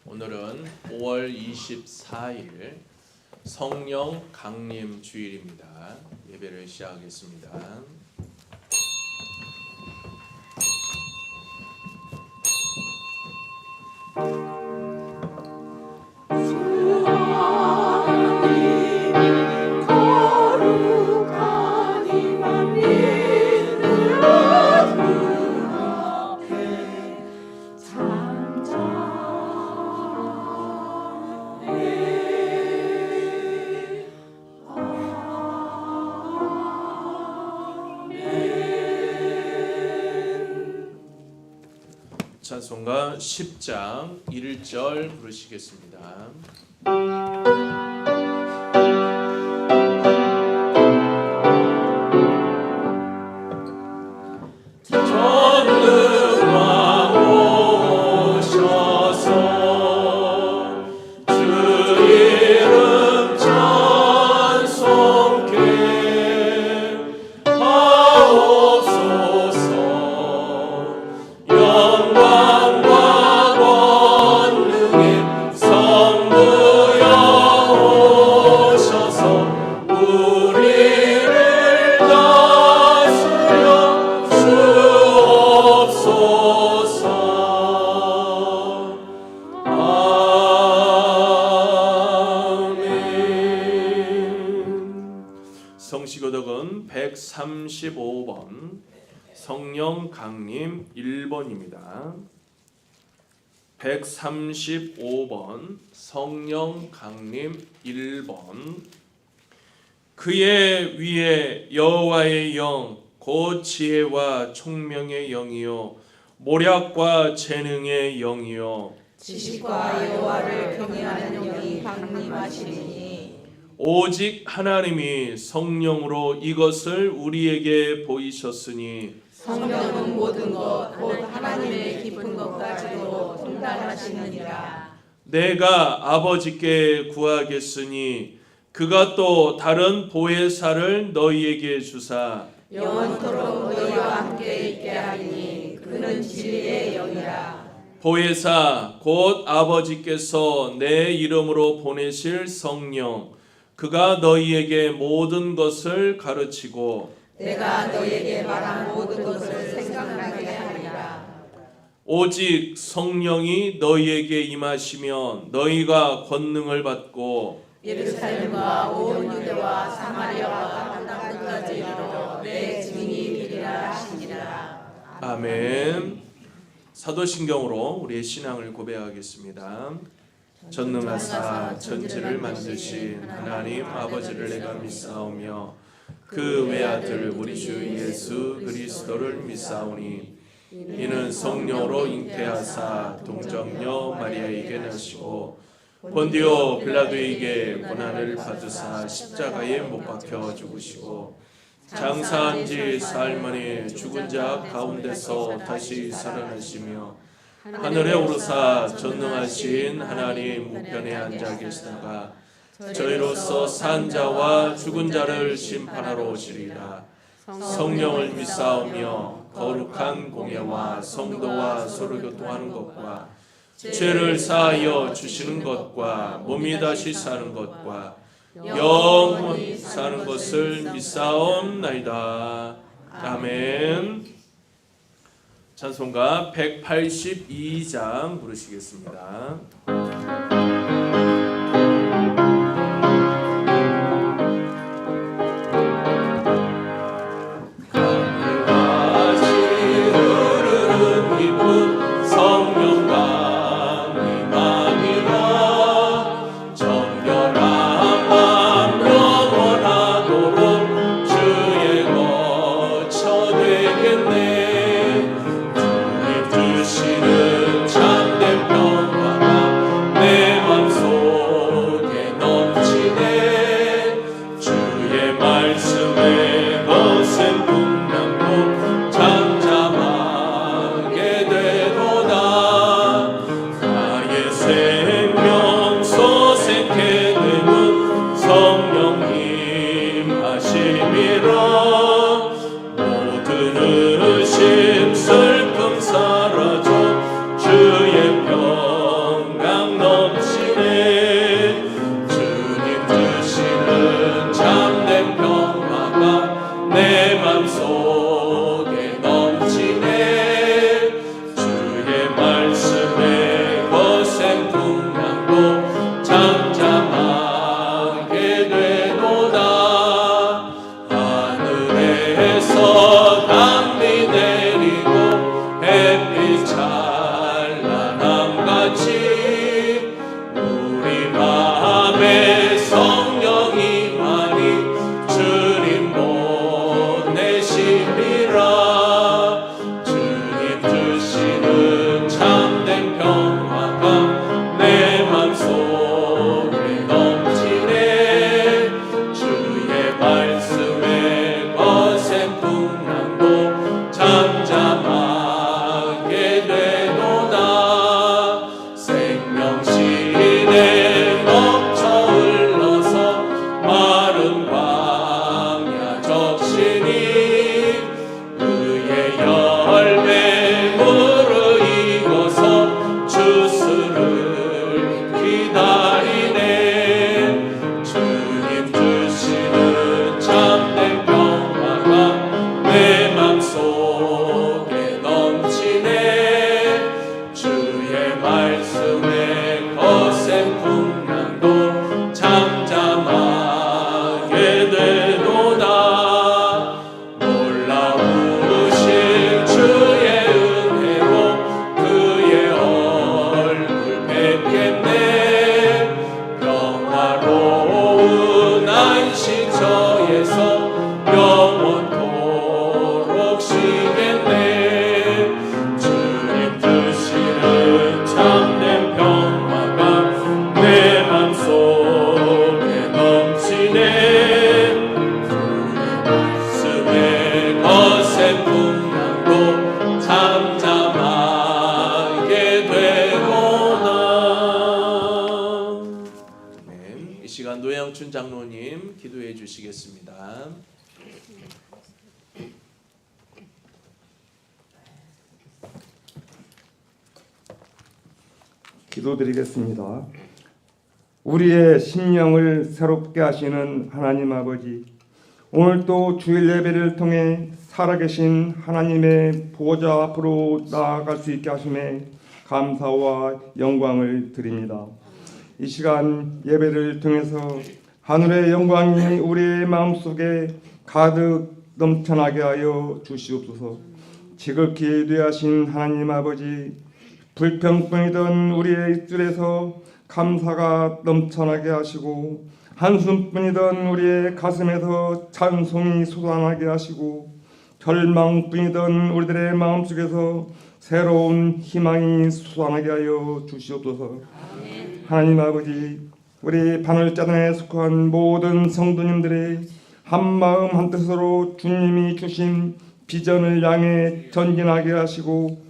오늘은 5월 24일 성령 강림 주일입니다. 예배를 시작하겠습니다. 찬송가 10장 1절 부르시겠습니다. 성시교독은 135번 성령 강림 1번입니다. 135번 성령 강림 1번. 그의 위에 여호와의 영 곧 지혜와 총명의 영이요 모략과 재능의 영이요 지식과 여호와를 경외하는 영이 강림하시리니 오직 하나님이 성령으로 이것을 우리에게 보이셨으니 성령은 모든 것 곧 하나님의 깊은 것까지도 통달하시느니라. 내가 아버지께 구하겠으니 그가 또 다른 보혜사를 너희에게 주사 영원토록 너희와 함께 있게 하리니 그는 진리의 영이라. 보혜사 곧 아버지께서 내 이름으로 보내실 성령 그가 너희에게 모든 것을 가르치고 내가 너희에게 말한 모든 것을 생각나게 하리라. 오직 성령이 너희에게 임하시면 너희가 권능을 받고 예루살렘과 온 유대와 사마리아와 땅끝까지 이르러 내 증인이 되리라 하시니라. 아멘. 사도신경으로 우리의 신앙을 고백하겠습니다. 전능하사 천지를 만드신 하나님 아버지를 내가 믿사오며 그 외아들 우리 주 예수 그리스도를 믿사오니 이는 성령으로 잉태하사 동정녀 마리아에게 나시고 본디오 빌라도에게 고난을 받으사 십자가에 못 박혀 죽으시고 장사한 지 사흘 만에 죽은 자 가운데서 다시 살아나시며 하늘에 오르사 전능하신 하나님 우편에 앉아 계시다가 저희로서 산 자와 죽은 자를 심판하러 오시리라. 성령을 믿사오며 거룩한 공예와 성도와 서로 교통하는 것과 죄를 사하여 주시는 것과 몸이 다시 사는 것과 영원히 사는 것을 믿사옵나이다. 아멘. 찬송가 182장 부르시겠습니다. 주시는 참된 평화가 내 맘속에 말씀의 거센 풍랑도 잠잠하게 되도다. 놀라우신 주의 은혜로 그의 얼굴 뵙겠네. 평화로운 안식처에서 영원토록 쉬겠네. 주님 드시는 참된 평화가 내 맘속에 넘치네. 말씀의 거센 풍랑도 잠잠하게 되도다. 아멘. 이 시간 노영춘 장로님 기도해 주시겠습니다. 기도드리겠습니다. 우리의 심령을 새롭게 하시는 하나님 아버지, 오늘도 주일 예배를 통해 살아계신 하나님의 보좌 앞으로 나아갈 수 있게 하심에 감사와 영광을 드립니다. 이 시간 예배를 통해서 하늘의 영광이 우리의 마음속에 가득 넘쳐나게 하여 주시옵소서. 지극히 귀하신 하나님 아버지, 불평뿐이던 우리의 입술에서 감사가 넘쳐나게 하시고 한숨뿐이던 우리의 가슴에서 찬송이 솟아나게 하시고 절망뿐이던 우리들의 마음속에서 새로운 희망이 솟아나게 하여 주시옵소서. 하나님 아버지, 우리 바늘자단에 속한 모든 성도님들의 한마음 한뜻으로 주님이 주신 비전을 향해 전진하게 하시고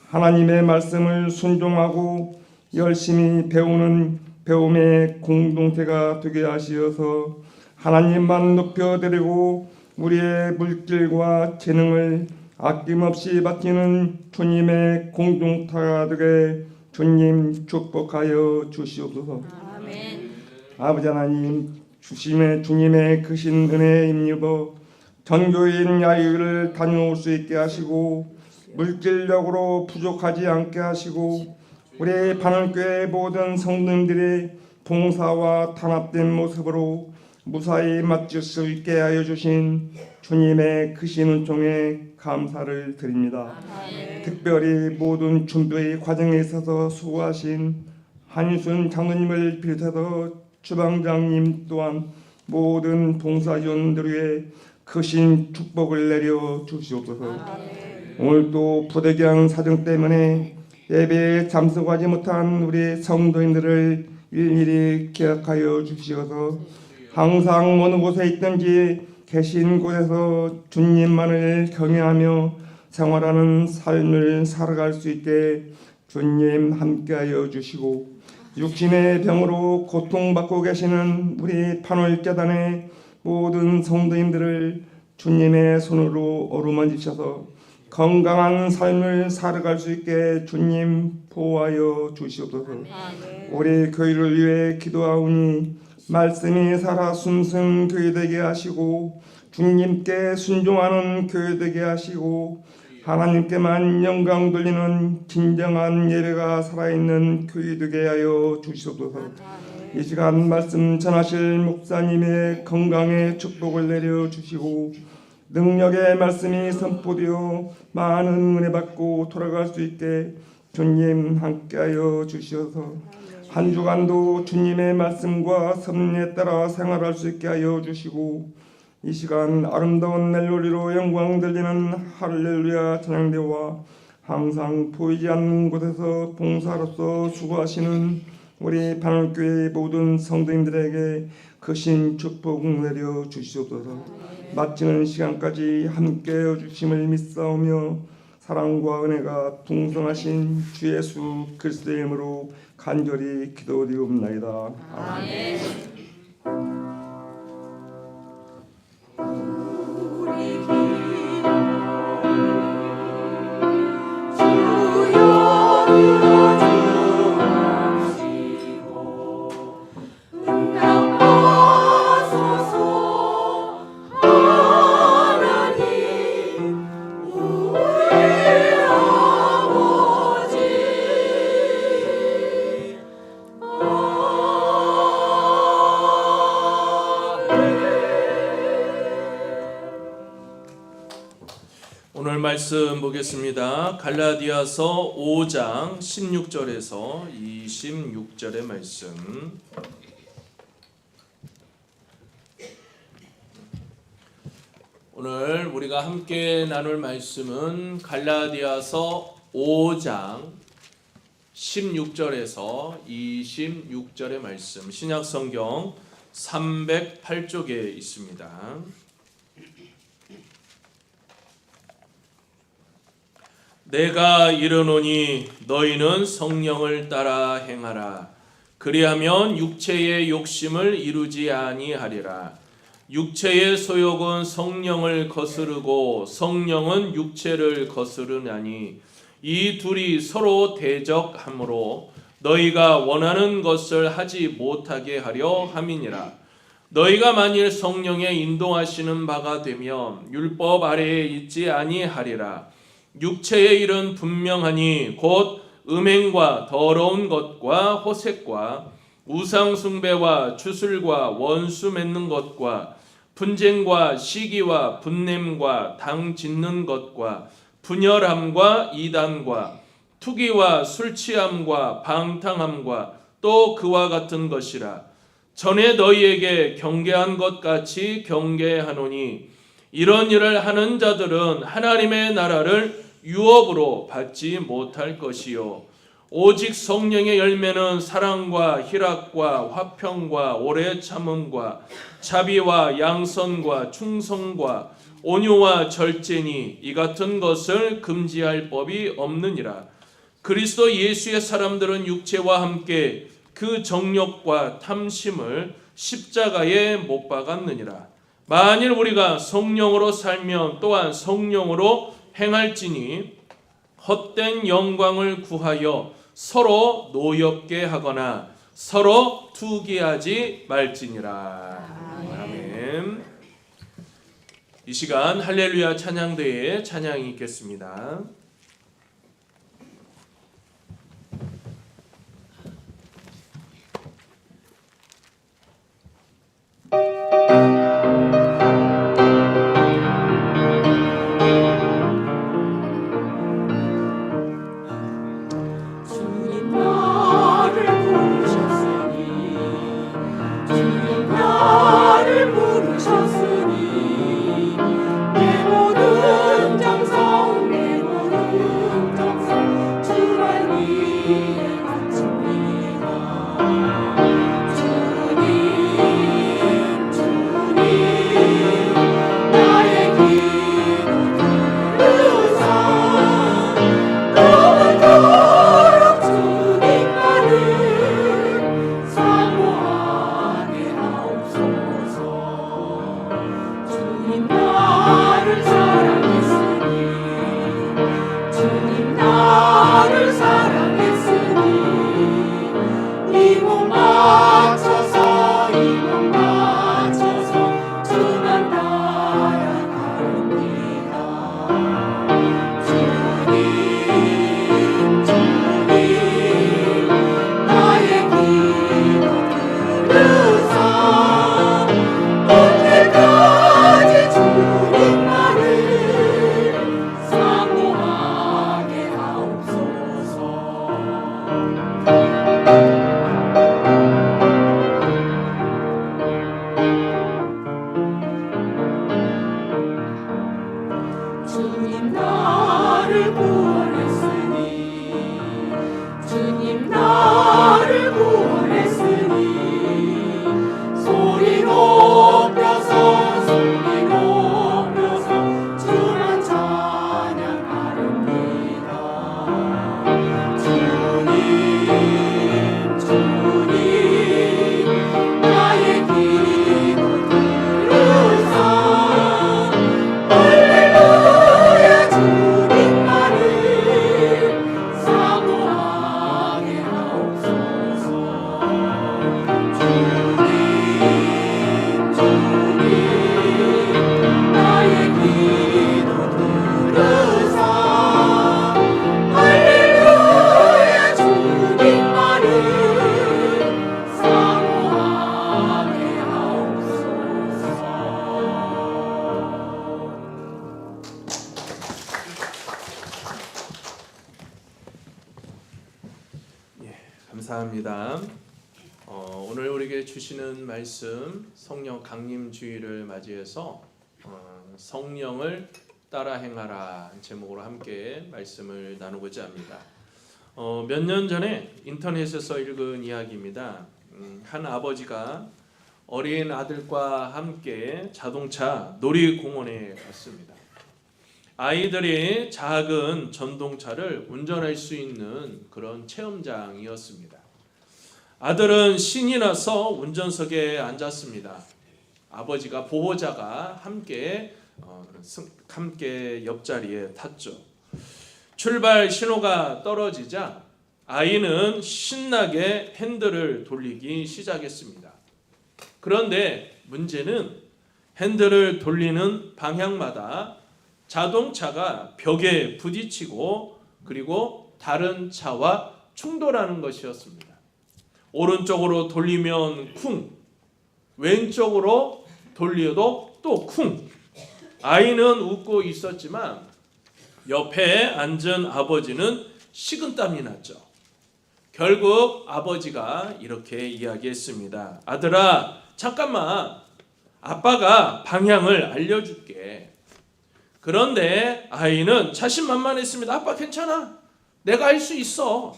하나님의 말씀을 순종하고 열심히 배우는 배움의 공동체가 되게 하시어서 하나님만 높여드리고 우리의 물질과 재능을 아낌없이 바치는 주님의 공동체가 되게 주님 축복하여 주시옵소서. 아멘. 아버지 하나님, 주님의 크신 은혜에 힘입어 전교인 야유를 다녀올 수 있게 하시고 물질적으로 부족하지 않게 하시고 우리 바늘교회 모든 성도님들의 봉사와 단합된 모습으로 무사히 마칠 수 있게 하여 주신 주님의 크신 은총에 감사를 드립니다. 특별히 모든 준비 과정에 있어서 수고하신 한일순 장로님을 비롯해서 주방장님 또한 모든 봉사위원들 위해 크신 축복을 내려 주시옵소서. 오늘도 부득이한 사정 때문에 예배에 참석하지 못한 우리 성도님들을 일일이 기억하여 주시어서 항상 어느 곳에 있든지 계신 곳에서 주님만을 경외하며 생활하는 삶을 살아갈 수 있게 주님 함께하여 주시고 육신의 병으로 고통받고 계시는 우리 판월재단의 모든 성도님들을 주님의 손으로 어루만지셔서 건강한 삶을 살아갈 수 있게 주님 보호하여 주시옵소서. 우리 교회를 위해 기도하오니 말씀이 살아 숨은 교회 되게 하시고 주님께 순종하는 교회 되게 하시고 하나님께만 영광 돌리는 진정한 예배가 살아있는 교회 되게 하여 주시옵소서. 이 시간 말씀 전하실 목사님의 건강에 축복을 내려 주시고 능력의 말씀이 선포되어 많은 은혜 받고 돌아갈 수 있게 주님 함께하여 주시어서 한 주간도 주님의 말씀과 섭리에 따라 생활할 수 있게 하여 주시고 이 시간 아름다운 멜로디로 영광 들리는 할렐루야 찬양대와 항상 보이지 않는 곳에서 봉사로서 수고하시는 우리 바늘교회 모든 성도님들에게 크신 축복 내려 주시옵소서. 마치는 시간까지 함께해 주심을 믿사오며 사랑과 은혜가 풍성하신 주 예수 그리스도의 이름으로 간절히 기도드리옵나이다. 아멘. 주여 말씀 보겠습니다. 갈라디아서 5장 16절에서 26절의 말씀. 오늘 우리가 함께 나눌 말씀은 갈라디아서 5장 16절에서 26절의 말씀, 신약성경 308쪽에 있습니다. 내가 이르노니 너희는 성령을 따라 행하라. 그리하면 육체의 욕심을 이루지 아니하리라. 육체의 소욕은 성령을 거스르고 성령은 육체를 거스르나니 이 둘이 서로 대적하므로 너희가 원하는 것을 하지 못하게 하려 함이니라. 너희가 만일 성령의 인도하시는 바가 되면 율법 아래에 있지 아니하리라. 육체의 일은 분명하니 곧 음행과 더러운 것과 호색과 우상 숭배와 주술과 원수 맺는 것과 분쟁과 시기와 분냄과 당 짓는 것과 분열함과 이단과 투기와 술취함과 방탕함과 또 그와 같은 것이라. 전에 너희에게 경계한 것 같이 경계하노니 이런 일을 하는 자들은 하나님의 나라를 유업으로 받지 못할 것이요 오직 성령의 열매는 사랑과 희락과 화평과 오래 참음과 자비와 양선과 충성과 온유와 절제니 이 같은 것을 금지할 법이 없느니라. 그리스도 예수의 사람들은 육체와 함께 그 정욕과 탐심을 십자가에 못 박았느니라. 만일 우리가 성령으로 살면 또한 성령으로 행할지니 헛된 영광을 구하여 서로 노엽게 하거나 서로 투기하지 말지니라. 아멘. 이 시간 할렐루야 찬양대에 찬양이 있겠습니다. 부르셨으니 내 모든 정성 내 모든 감사합니다. 오늘 우리에게 주시는 말씀 성령 강림 주일을 맞이해서 성령을 따라 행하라 제목으로 함께 말씀을 나누고자 합니다. 몇 년 전에 인터넷에서 읽은 이야기입니다. 한 아버지가 어린 아들과 함께 자동차 놀이공원에 갔습니다. 아이들이 작은 전동차를 운전할 수 있는 그런 체험장이었습니다. 아들은 신이 나서 운전석에 앉았습니다. 아버지가 보호자가 함께 옆자리에 탔죠. 출발 신호가 떨어지자 아이는 신나게 핸들을 돌리기 시작했습니다. 그런데 문제는 핸들을 돌리는 방향마다 자동차가 벽에 부딪히고 그리고 다른 차와 충돌하는 것이었습니다. 오른쪽으로 돌리면 쿵, 왼쪽으로 돌려도 또 쿵. 아이는 웃고 있었지만 옆에 앉은 아버지는 식은땀이 났죠. 결국 아버지가 이렇게 이야기했습니다. 아들아, 잠깐만. 아빠가 방향을 알려줄게. 그런데 아이는 자신만만했습니다. 아빠 괜찮아. 내가 할 수 있어.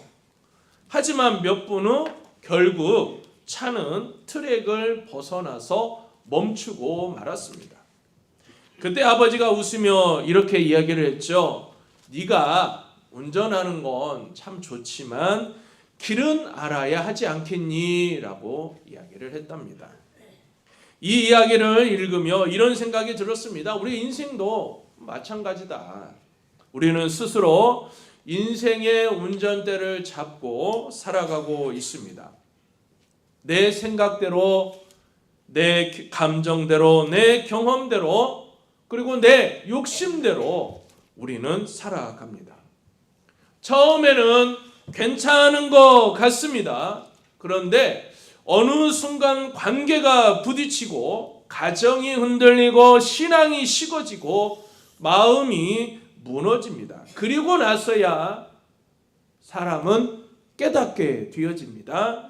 하지만 몇 분 후 결국 차는 트랙을 벗어나서 멈추고 말았습니다. 그때 아버지가 웃으며 이렇게 이야기를 했죠. 네가 운전하는 건 참 좋지만 길은 알아야 하지 않겠니? 라고 이야기를 했답니다. 이 이야기를 읽으며 이런 생각이 들었습니다. 우리 인생도 마찬가지다. 우리는 스스로 인생의 운전대를 잡고 살아가고 있습니다. 내 생각대로, 내 감정대로, 내 경험대로, 그리고 내 욕심대로 우리는 살아갑니다. 처음에는 괜찮은 것 같습니다. 그런데 어느 순간 관계가 부딪히고 가정이 흔들리고 신앙이 식어지고 마음이 무너집니다. 그리고 나서야 사람은 깨닫게 되어집니다.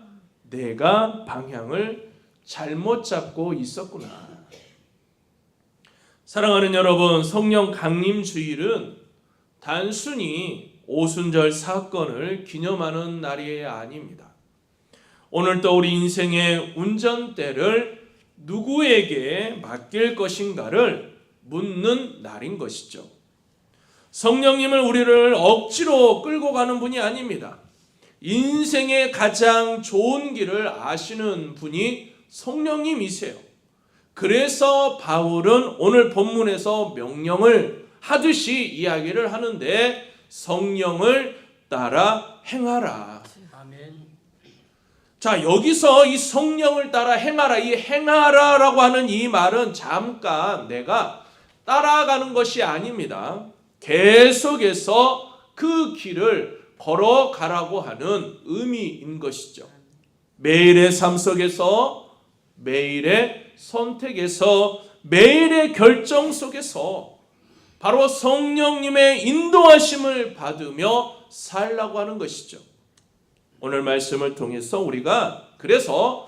내가 방향을 잘못 잡고 있었구나. 사랑하는 여러분, 성령 강림 주일은 단순히 오순절 사건을 기념하는 날이 아닙니다. 오늘도 우리 인생의 운전대를 누구에게 맡길 것인가를 묻는 날인 것이죠. 성령님을 우리를 억지로 끌고 가는 분이 아닙니다. 인생의 가장 좋은 길을 아시는 분이 성령님이세요. 그래서 바울은 오늘 본문에서 명령을 하듯이 이야기를 하는데 성령을 따라 행하라. 아멘. 자, 여기서 이 성령을 따라 행하라, 이 행하라라고 하는 이 말은 잠깐 내가 따라가는 것이 아닙니다. 계속해서 그 길을 걸어가라고 하는 의미인 것이죠. 매일의 삶 속에서, 매일의 선택에서, 매일의 결정 속에서 바로 성령님의 인도하심을 받으며 살라고 하는 것이죠. 오늘 말씀을 통해서 우리가 그래서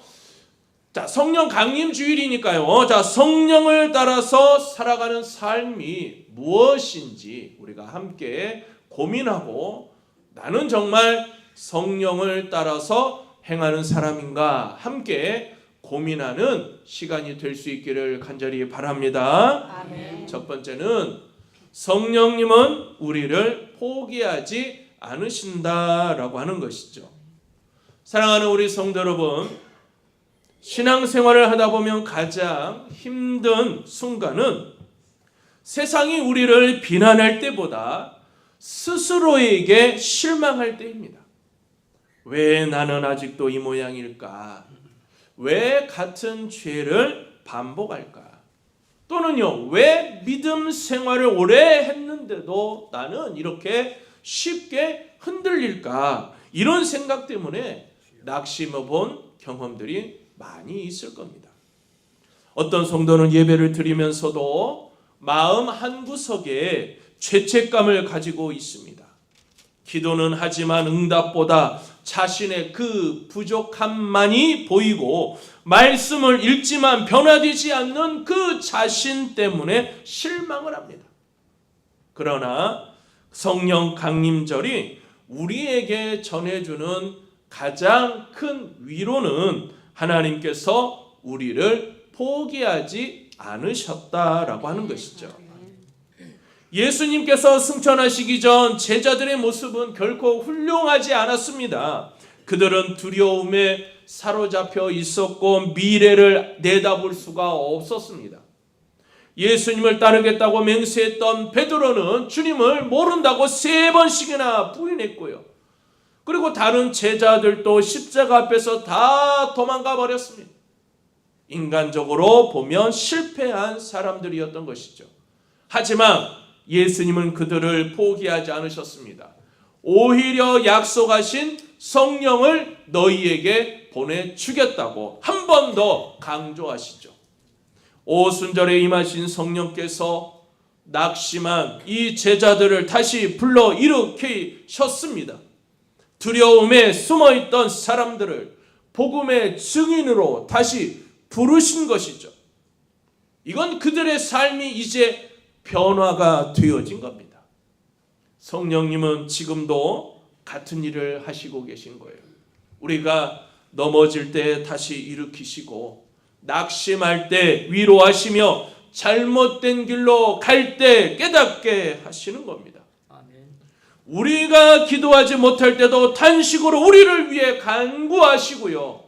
성령 강림 주일이니까요. 성령을 따라서 살아가는 삶이 무엇인지 우리가 함께 고민하고 나는 정말 성령을 따라서 행하는 사람인가 함께 고민하는 시간이 될 수 있기를 간절히 바랍니다. 아멘. 첫 번째는 성령님은 우리를 포기하지 않으신다라고 하는 것이죠. 사랑하는 우리 성도 여러분, 신앙생활을 하다 보면 가장 힘든 순간은 세상이 우리를 비난할 때보다 스스로에게 실망할 때입니다. 왜 나는 아직도 이 모양일까? 왜 같은 죄를 반복할까? 또는요, 왜 믿음 생활을 오래 했는데도 나는 이렇게 쉽게 흔들릴까? 이런 생각 때문에 낙심해 본 경험들이 많이 있을 겁니다. 어떤 성도는 예배를 드리면서도 마음 한구석에 죄책감을 가지고 있습니다. 기도는 하지만 응답보다 자신의 그 부족함만이 보이고 말씀을 읽지만 변화되지 않는 그 자신 때문에 실망을 합니다. 그러나 성령 강림절이 우리에게 전해주는 가장 큰 위로는 하나님께서 우리를 포기하지 않으셨다라고 하는 것이죠. 예수님께서 승천하시기 전 제자들의 모습은 결코 훌륭하지 않았습니다. 그들은 두려움에 사로잡혀 있었고 미래를 내다볼 수가 없었습니다. 예수님을 따르겠다고 맹세했던 베드로는 주님을 모른다고 3번씩이나 부인했고요. 그리고 다른 제자들도 십자가 앞에서 다 도망가 버렸습니다. 인간적으로 보면 실패한 사람들이었던 것이죠. 하지만 예수님은 그들을 포기하지 않으셨습니다. 오히려 약속하신 성령을 너희에게 보내주겠다고 한 번 더 강조하시죠. 오순절에 임하신 성령께서 낙심한 이 제자들을 다시 불러 일으키셨습니다. 두려움에 숨어있던 사람들을 복음의 증인으로 다시 부르신 것이죠. 이건 그들의 삶이 이제 변화가 되어진 겁니다. 성령님은 지금도 같은 일을 하시고 계신 거예요. 우리가 넘어질 때 다시 일으키시고 낙심할 때 위로하시며 잘못된 길로 갈 때 깨닫게 하시는 겁니다. 우리가 기도하지 못할 때도 탄식으로 우리를 위해 간구하시고요.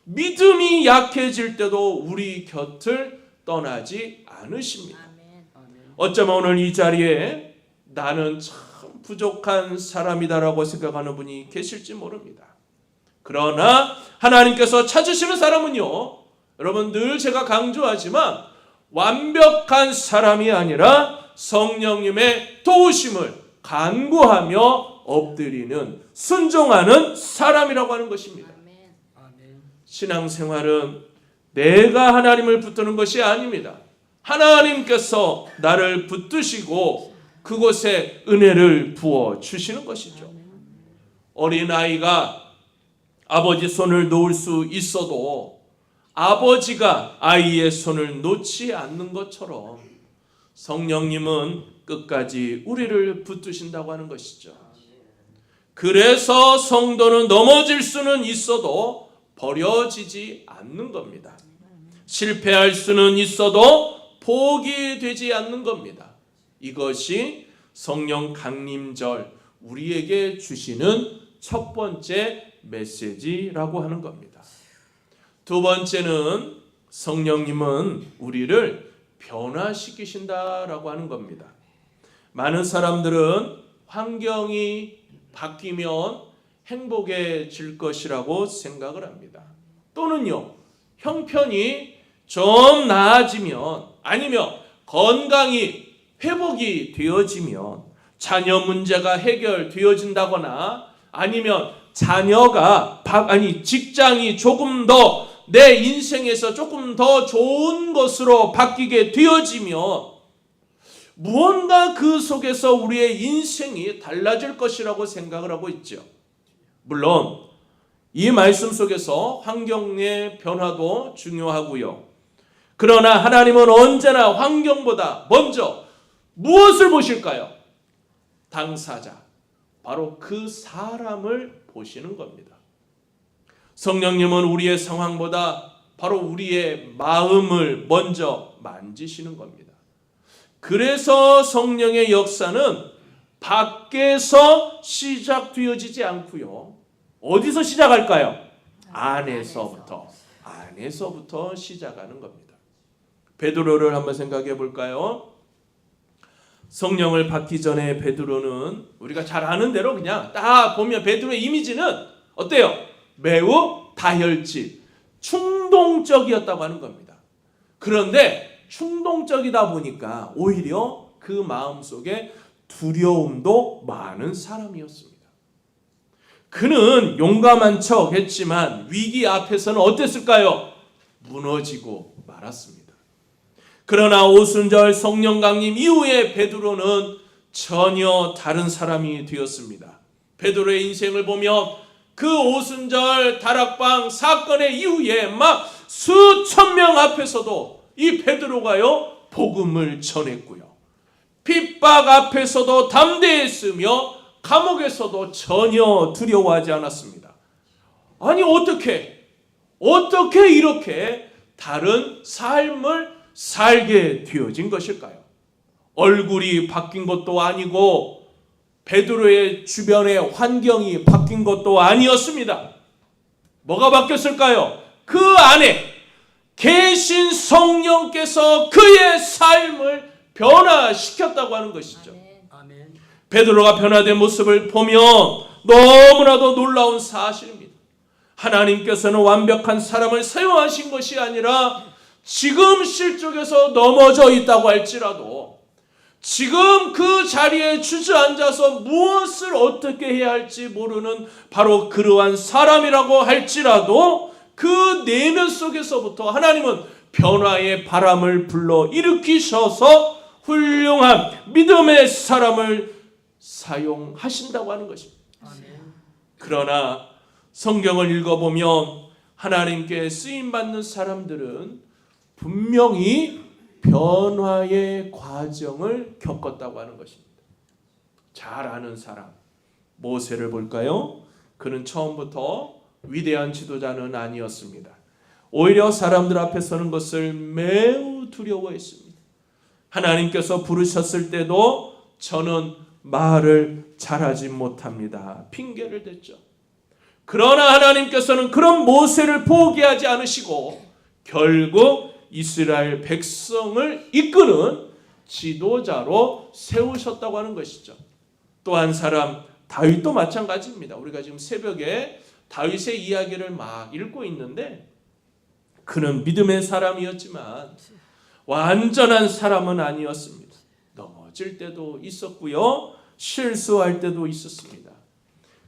믿음이 약해질 때도 우리 곁을 떠나지 않으십니다. 어쩌면 오늘 이 자리에 나는 참 부족한 사람이다라고 생각하는 분이 계실지 모릅니다. 그러나 하나님께서 찾으시는 사람은요, 여러분 늘 제가 강조하지만 완벽한 사람이 아니라 성령님의 도우심을 간구하며 엎드리는 순종하는 사람이라고 하는 것입니다. 신앙생활은 내가 하나님을 붙드는 것이 아닙니다. 하나님께서 나를 붙드시고 그곳에 은혜를 부어 주시는 것이죠. 어린아이가 아버지 손을 놓을 수 있어도 아버지가 아이의 손을 놓지 않는 것처럼 성령님은 끝까지 우리를 붙드신다고 하는 것이죠. 그래서 성도는 넘어질 수는 있어도 버려지지 않는 겁니다. 실패할 수는 있어도 포기되지 않는 겁니다. 이것이 성령 강림절 우리에게 주시는 첫 번째 메시지라고 하는 겁니다. 두 번째는 성령님은 우리를 변화시키신다라고 하는 겁니다. 많은 사람들은 환경이 바뀌면 행복해질 것이라고 생각을 합니다. 또는요, 형편이 좀 나아지면 아니면 건강이 회복이 되어지면 자녀 문제가 해결되어진다거나 아니면 자녀가 직장이 조금 더 내 인생에서 조금 더 좋은 것으로 바뀌게 되어지면 무언가 그 속에서 우리의 인생이 달라질 것이라고 생각을 하고 있죠. 물론 이 말씀 속에서 환경의 변화도 중요하고요. 그러나 하나님은 언제나 환경보다 먼저 무엇을 보실까요? 당사자, 바로 그 사람을 보시는 겁니다. 성령님은 우리의 상황보다 바로 우리의 마음을 먼저 만지시는 겁니다. 그래서 성령의 역사는 밖에서 시작되어지지 않고요. 어디서 시작할까요? 안에서부터 시작하는 겁니다. 베드로를 한번 생각해 볼까요? 성령을 받기 전에 베드로는 우리가 잘 아는 대로 그냥 딱 보면 베드로의 이미지는 어때요? 매우 다혈질, 충동적이었다고 하는 겁니다. 그런데 충동적이다 보니까 오히려 그 마음속에 두려움도 많은 사람이었습니다. 그는 용감한 척 했지만 위기 앞에서는 어땠을까요? 무너지고 말았습니다. 그러나 오순절 성령 강림 이후에 베드로는 전혀 다른 사람이 되었습니다. 베드로의 인생을 보면 그 오순절 다락방 사건의 이후에 막 수천 명 앞에서도 이 베드로가요 복음을 전했고요. 핍박 앞에서도 담대했으며 감옥에서도 전혀 두려워하지 않았습니다. 아니 어떻게 이렇게 다른 삶을 살게 되어진 것일까요? 얼굴이 바뀐 것도 아니고 베드로의 주변의 환경이 바뀐 것도 아니었습니다. 뭐가 바뀌었을까요? 그 안에 계신 성령께서 그의 삶을 변화시켰다고 하는 것이죠. 베드로가 변화된 모습을 보면 너무나도 놀라운 사실입니다. 하나님께서는 완벽한 사람을 사용하신 것이 아니라 지금 실족에서 넘어져 있다고 할지라도 지금 그 자리에 주저앉아서 무엇을 어떻게 해야 할지 모르는 바로 그러한 사람이라고 할지라도 그 내면 속에서부터 하나님은 변화의 바람을 불러 일으키셔서 훌륭한 믿음의 사람을 사용하신다고 하는 것입니다. 그러나 성경을 읽어보면 하나님께 쓰임받는 사람들은 분명히 변화의 과정을 겪었다고 하는 것입니다. 잘 아는 사람 모세를 볼까요? 그는 처음부터 위대한 지도자는 아니었습니다. 오히려 사람들 앞에 서는 것을 매우 두려워했습니다. 하나님께서 부르셨을 때도 저는 말을 잘하지 못합니다. 핑계를 댔죠. 그러나 하나님께서는 그런 모세를 포기하지 않으시고 결국 이스라엘 백성을 이끄는 지도자로 세우셨다고 하는 것이죠. 또 한 사람 다윗도 마찬가지입니다. 우리가 지금 새벽에 다윗의 이야기를 막 읽고 있는데 그는 믿음의 사람이었지만 완전한 사람은 아니었습니다. 넘어질 때도 있었고요. 실수할 때도 있었습니다.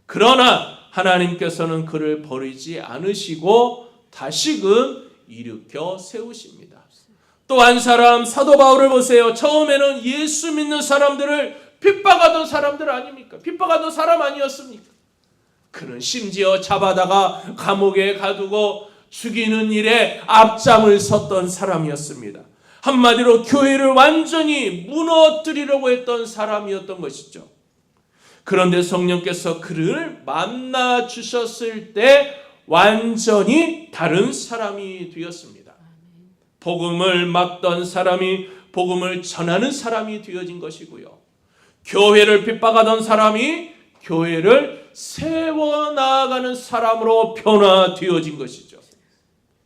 그러나 하나님께서는 그를 버리지 않으시고 다시금 일으켜 세우십니다. 또 한 사람 사도 바울을 보세요. 처음에는 예수 믿는 사람들을 핍박하던 사람들 아닙니까? 핍박하던 사람 아니었습니까? 그는 심지어 잡아다가 감옥에 가두고 죽이는 일에 앞장을 섰던 사람이었습니다. 한마디로 교회를 완전히 무너뜨리려고 했던 사람이었던 것이죠. 그런데 성령께서 그를 만나 주셨을 때 완전히 다른 사람이 되었습니다. 복음을 맡던 사람이 복음을 전하는 사람이 되어진 것이고요. 교회를 핍박하던 사람이 교회를 세워나가는 사람으로 변화되어진 것이죠.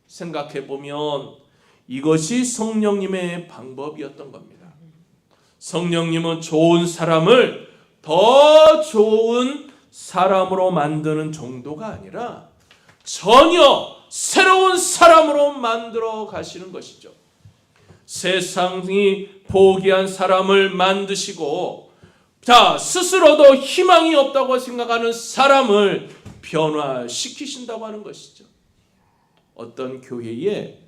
생각해보면 이것이 성령님의 방법이었던 겁니다. 성령님은 좋은 사람을 더 좋은 사람으로 만드는 정도가 아니라 전혀 새로운 사람으로 만들어 가시는 것이죠. 세상이 포기한 사람을 만드시고 스스로도 희망이 없다고 생각하는 사람을 변화시키신다고 하는 것이죠. 어떤 교회에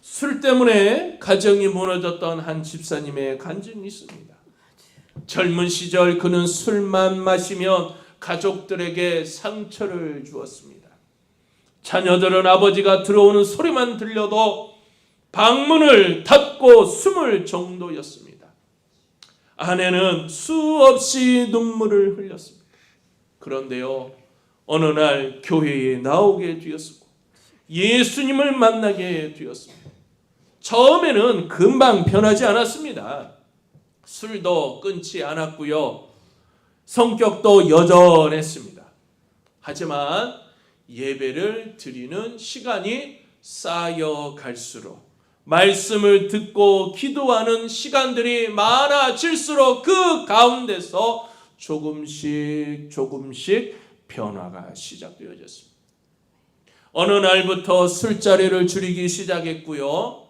술 때문에 가정이 무너졌던 한 집사님의 간증이 있습니다. 젊은 시절 그는 술만 마시면 가족들에게 상처를 주었습니다. 자녀들은 아버지가 들어오는 소리만 들려도 방문을 닫고 숨을 정도였습니다. 아내는 수없이 눈물을 흘렸습니다. 그런데요, 어느 날 교회에 나오게 되었고 예수님을 만나게 되었습니다. 처음에는 금방 변하지 않았습니다. 술도 끊지 않았고요. 성격도 여전했습니다. 하지만 예배를 드리는 시간이 쌓여갈수록 말씀을 듣고 기도하는 시간들이 많아질수록 그 가운데서 조금씩 변화가 시작되어졌습니다. 어느 날부터 술자리를 줄이기 시작했고요.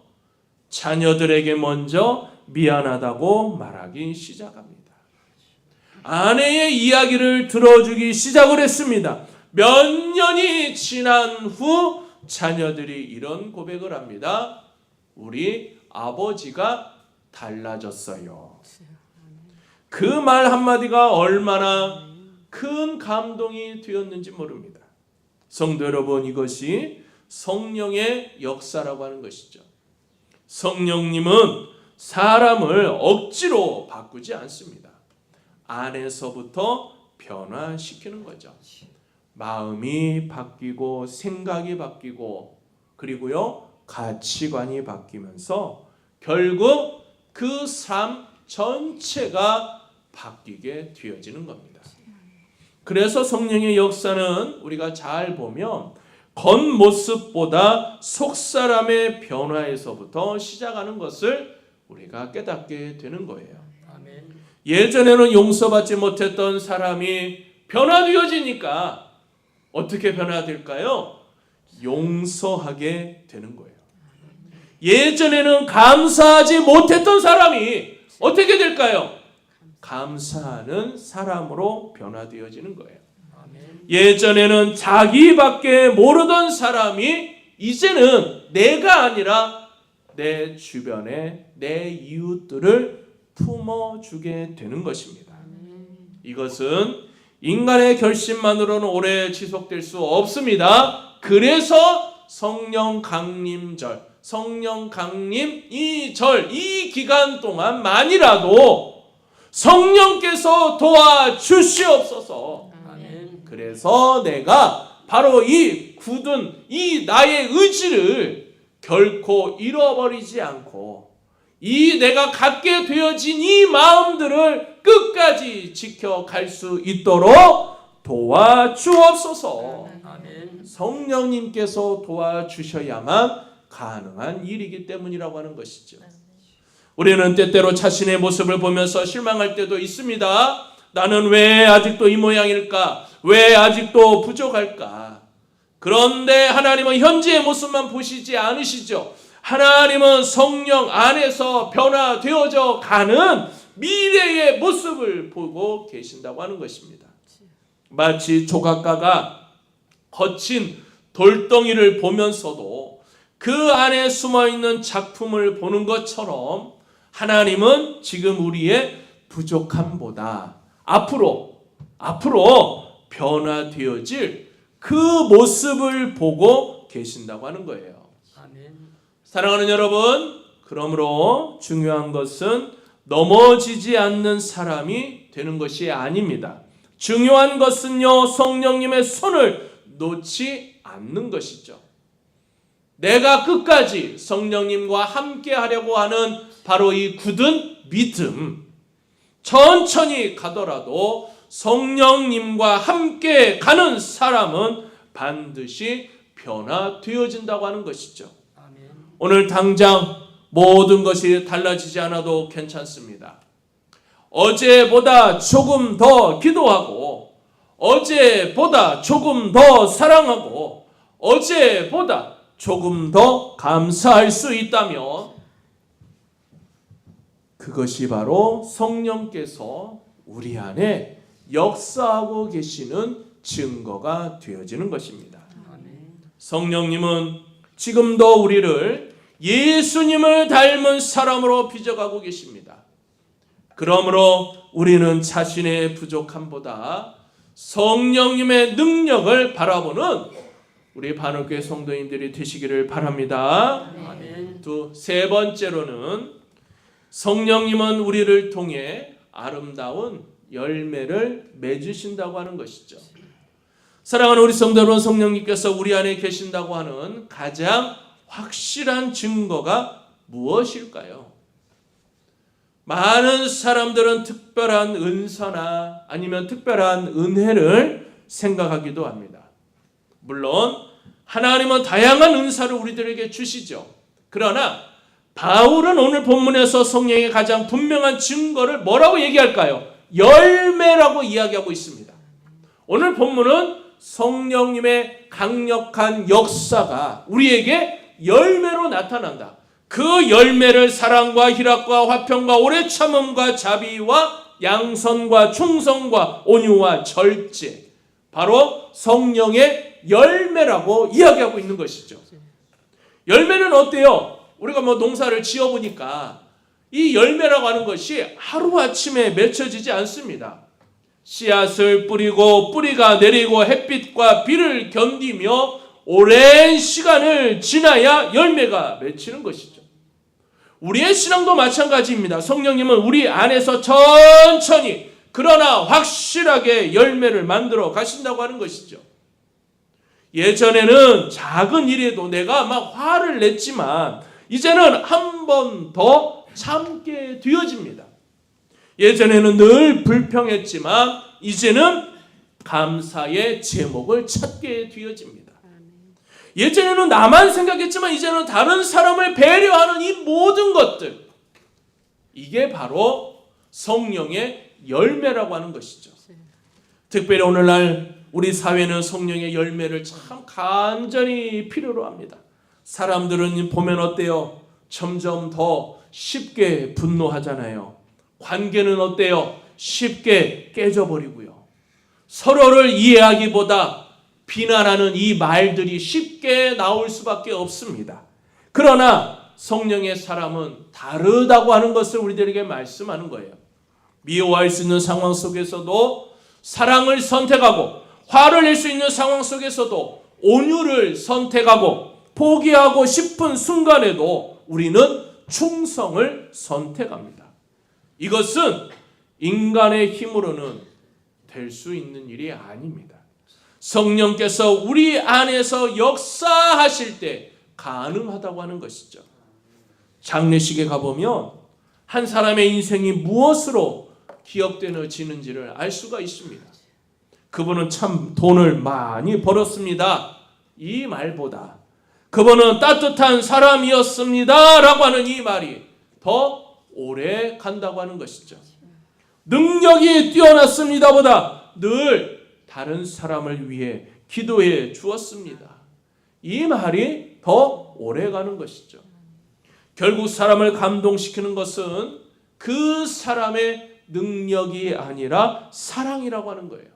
자녀들에게 먼저 미안하다고 말하기 시작합니다. 아내의 이야기를 들어주기 시작을 했습니다. 몇 년이 지난 후 자녀들이 이런 고백을 합니다. 우리 아버지가 달라졌어요. 그 말 한마디가 얼마나 큰 감동이 되었는지 모릅니다. 성도 여러분, 이것이 성령의 역사라고 하는 것이죠. 성령님은 사람을 억지로 바꾸지 않습니다. 안에서부터 변화시키는 거죠. 마음이 바뀌고 생각이 바뀌고 그리고요 가치관이 바뀌면서 결국 그 삶 전체가 바뀌게 되어지는 겁니다. 그래서 성령의 역사는 우리가 잘 보면 겉모습보다 속사람의 변화에서부터 시작하는 것을 우리가 깨닫게 되는 거예요. 예전에는 용서받지 못했던 사람이 변화되어지니까 어떻게 변화될까요? 용서하게 되는 거예요. 예전에는 감사하지 못했던 사람이 어떻게 될까요? 감사하는 사람으로 변화되어지는 거예요. 예전에는 자기밖에 모르던 사람이 이제는 내가 아니라 내 주변에 내 이웃들을 품어주게 되는 것입니다. 이것은 인간의 결심만으로는 오래 지속될 수 없습니다. 그래서 성령 강림절, 성령 강림 이 기간 동안만이라도 성령께서 도와주시옵소서. 그래서 내가 바로 이 굳은 이 나의 의지를 결코 잃어버리지 않고 이 내가 갖게 되어진 이 마음들을 끝까지 지켜갈 수 있도록 도와주옵소서. 성령님께서 도와주셔야만 가능한 일이기 때문이라고 하는 것이죠. 우리는 때때로 자신의 모습을 보면서 실망할 때도 있습니다. 나는 왜 아직도 이 모양일까? 왜 아직도 부족할까? 그런데 하나님은 현재의 모습만 보시지 않으시죠. 하나님은 성령 안에서 변화되어져 가는 미래의 모습을 보고 계신다고 하는 것입니다. 마치 조각가가 거친 돌덩이를 보면서도 그 안에 숨어있는 작품을 보는 것처럼 하나님은 지금 우리의 부족함보다 앞으로 변화되어질 그 모습을 보고 계신다고 하는 거예요. 사랑하는 여러분, 그러므로 중요한 것은 넘어지지 않는 사람이 되는 것이 아닙니다. 중요한 것은요, 성령님의 손을 놓지 않는 것이죠. 내가 끝까지 성령님과 함께 하려고 하는 바로 이 굳은 믿음, 천천히 가더라도 성령님과 함께 가는 사람은 반드시 변화되어진다고 하는 것이죠. 오늘 당장 모든 것이 달라지지 않아도 괜찮습니다. 어제보다 조금 더 기도하고, 어제보다 조금 더 사랑하고, 어제보다 조금 더 감사할 수 있다면 그것이 바로 성령께서 우리 안에 역사하고 계시는 증거가 되어지는 것입니다. 성령님은 지금도 우리를 예수님을 닮은 사람으로 빚어가고 계십니다. 그러므로 우리는 자신의 부족함보다 성령님의 능력을 바라보는 우리 반올교회 성도님들이 되시기를 바랍니다. 세 번째로는 성령님은 우리를 통해 아름다운 열매를 맺으신다고 하는 것이죠. 사랑하는 우리 성도 여러분, 성령님께서 우리 안에 계신다고 하는 가장 확실한 증거가 무엇일까요? 많은 사람들은 특별한 은사나 아니면 특별한 은혜를 생각하기도 합니다. 물론 하나님은 다양한 은사를 우리들에게 주시죠. 그러나 바울은 오늘 본문에서 성령의 가장 분명한 증거를 뭐라고 얘기할까요? 열매라고 이야기하고 있습니다. 오늘 본문은 성령님의 강력한 역사가 우리에게 열매로 나타난다. 그 열매를 사랑과 희락과 화평과 오래 참음과 자비와 양선과 충성과 온유와 절제, 바로 성령의 열매라고 이야기하고 있는 것이죠. 열매는 어때요? 우리가 농사를 지어보니까 이 열매라고 하는 것이 하루아침에 맺혀지지 않습니다. 씨앗을 뿌리고 뿌리가 내리고 햇빛과 비를 견디며 오랜 시간을 지나야 열매가 맺히는 것이죠. 우리의 신앙도 마찬가지입니다. 성령님은 우리 안에서 천천히 그러나 확실하게 열매를 만들어 가신다고 하는 것이죠. 예전에는 작은 일에도 내가 막 화를 냈지만 이제는 한 번 더 참게 되어집니다. 예전에는 늘 불평했지만 이제는 감사의 제목을 찾게 되어집니다. 예전에는 나만 생각했지만 이제는 다른 사람을 배려하는 이 모든 것들, 이게 바로 성령의 열매라고 하는 것이죠. 특별히 오늘날 우리 사회는 성령의 열매를 참 간절히 필요로 합니다. 사람들은 보면 어때요? 점점 더 쉽게 분노하잖아요. 관계는 어때요? 쉽게 깨져버리고요. 서로를 이해하기보다 비난하는 이 말들이 쉽게 나올 수밖에 없습니다. 그러나 성령의 사람은 다르다고 하는 것을 우리들에게 말씀하는 거예요. 미워할 수 있는 상황 속에서도 사랑을 선택하고, 화를 낼 수 있는 상황 속에서도 온유를 선택하고, 포기하고 싶은 순간에도 우리는 충성을 선택합니다. 이것은 인간의 힘으로는 될 수 있는 일이 아닙니다. 성령께서 우리 안에서 역사하실 때 가능하다고 하는 것이죠. 장례식에 가보면 한 사람의 인생이 무엇으로 기억되어지는지를 알 수가 있습니다. 그분은 참 돈을 많이 벌었습니다. 이 말보다 그분은 따뜻한 사람이었습니다 라고 하는 이 말이 더 오래 간다고 하는 것이죠. 능력이 뛰어났습니다 보다 늘 다른 사람을 위해 기도해 주었습니다. 이 말이 더 오래 가는 것이죠. 결국 사람을 감동시키는 것은 그 사람의 능력이 아니라 사랑이라고 하는 거예요.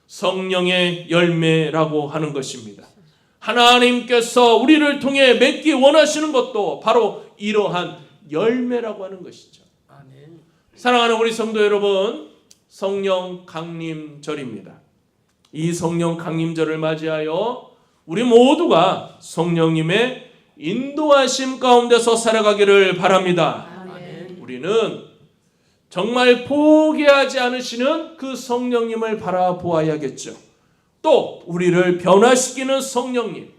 성령의 열매라고 하는 것입니다. 하나님께서 우리를 통해 맺기 원하시는 것도 바로 이러한 열매라고 하는 것이죠. 아멘. 사랑하는 우리 성도 여러분, 성령 강림절입니다. 이 성령 강림절을 맞이하여 우리 모두가 성령님의 인도하심 가운데서 살아가기를 바랍니다. 아멘. 우리는 정말 포기하지 않으시는 그 성령님을 바라보아야겠죠. 또 우리를 변화시키는 성령님,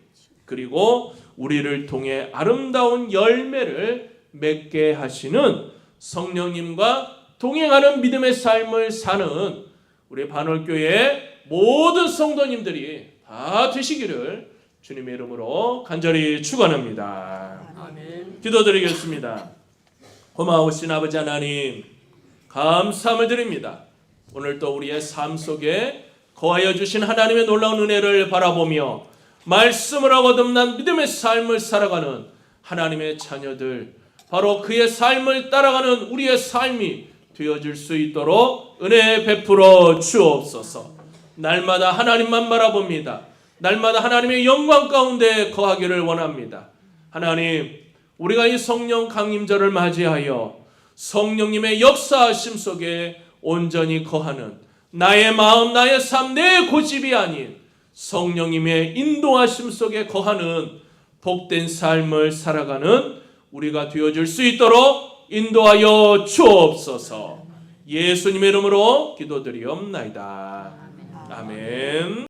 그리고 우리를 통해 아름다운 열매를 맺게 하시는 성령님과 동행하는 믿음의 삶을 사는 우리 반월교회 모든 성도님들이 다 되시기를 주님의 이름으로 간절히 축원합니다. 아멘. 기도드리겠습니다. 고마우신 아버지 하나님, 감사함을 드립니다. 오늘 또 우리의 삶 속에 거하여 주신 하나님의 놀라운 은혜를 바라보며 말씀을 거듭난 믿음의 삶을 살아가는 하나님의 자녀들, 바로 그의 삶을 따라가는 우리의 삶이 되어질 수 있도록 은혜 베풀어 주옵소서. 날마다 하나님만 바라봅니다. 날마다 하나님의 영광 가운데 거하기를 원합니다. 하나님, 우리가 이 성령 강림절을 맞이하여 성령님의 역사하심 속에 온전히 거하는 나의 마음, 나의 삶, 내 고집이 아닌 성령님의 인도하심 속에 거하는 복된 삶을 살아가는 우리가 되어줄 수 있도록 인도하여 주옵소서. 예수님의 이름으로 기도드리옵나이다. 아멘.